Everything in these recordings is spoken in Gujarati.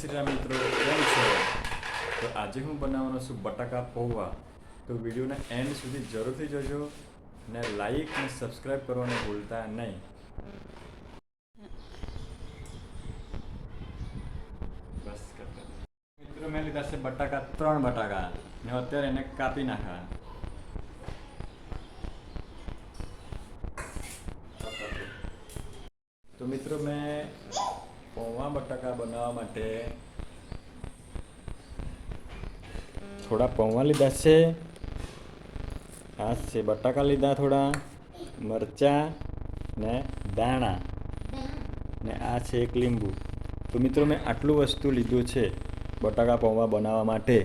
શ્રી રામ મિત્રો, કેમ છો? તો આજે હું બનાવવાનો છું બટાકા પૌવા. તો વિડીયોને એન્ડ સુધી જરૂરથી જોજો ને લાઈક અને સબસ્ક્રાઈબ કરવાનું ભૂલતા નહીં. બસ કરતા મિત્રો, મેં લીધા છે બટાકા 3 બટાકા ને અત્યારે એને કાપી નાખા. તો મિત્રો, મેં પૌવા બટાકા બનાવવા માટે થોડા પૌવા લીધા છે. આ છે બટાકા લીધા, થોડા મરચાં ને દાણા ને આ છે એક લીંબુ. તો મિત્રો, મેં આટલું વસ્તુ લીધું છે બટાકા પૌવા બનાવવા માટે.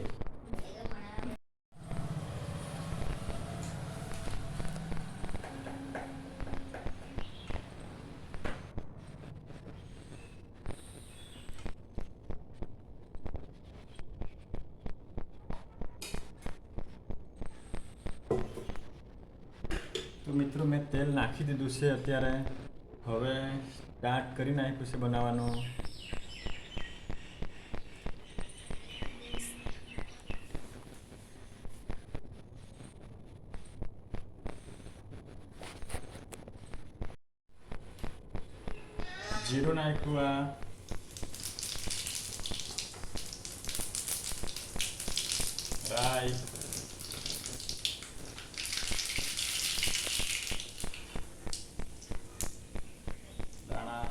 તો મિત્રો, મેં તેલ નાખી દીધું છે અત્યારે. હવે સ્ટાર્ટ કરી નાખ્યું છે બનાવવાનું. જીરું નાખ્યું, રાઈ, દાણા,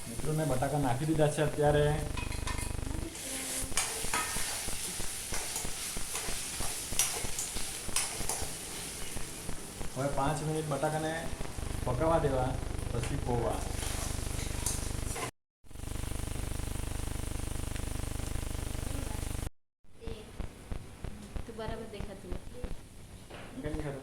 મિત્રો, મેં બટાકા નાખી દીધા છે અત્યારે. હવે 5 મિનિટ બટાકાને પકવવા દેવા, પછી પૌવા. બરાબર દેખાતું કેમ ખરું?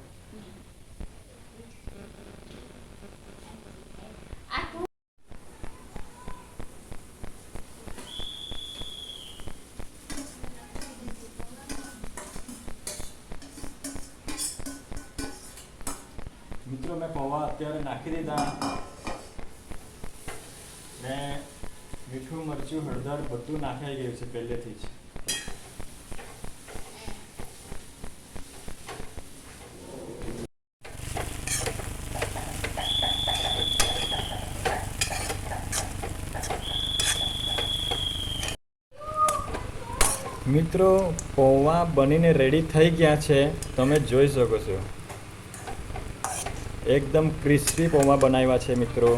મિત્રો, મેં પૌવા અત્યારે નાખી દીધા ને મીઠું, મરચું, હળદર બધું નાખાઈ ગયું છે પહેલેથી જ. મિત્રો, પૌવા બનીને રેડી થઈ ગયા છે, તમે જોઈ શકો છો. એકદમ ક્રિસ્પી પૌવા બનાવ્યા છે મિત્રો.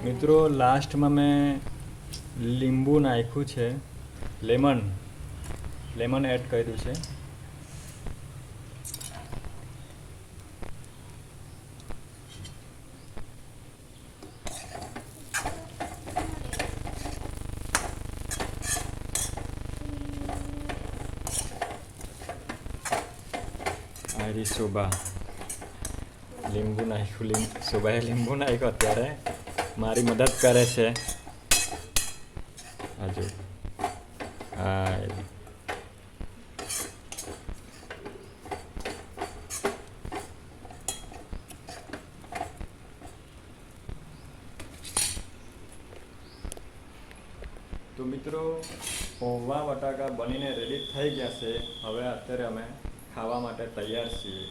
મિત્રો, લાસ્ટમાં મેં લીંબુ નાખ્યું છે, લેમન એડ કર્યું છે. આરી શોભા લીંબુ નાખ્યું, શોભાએ લીંબુ નાખ્યું. અત્યારે મારી મદદ કરે છે. હજુ તો મિત્રો, પૌવા બટાકા બનીને રેડી થઈ ગયા છે. હવે અત્યારે અમે ખાવા માટે તૈયાર છીએ.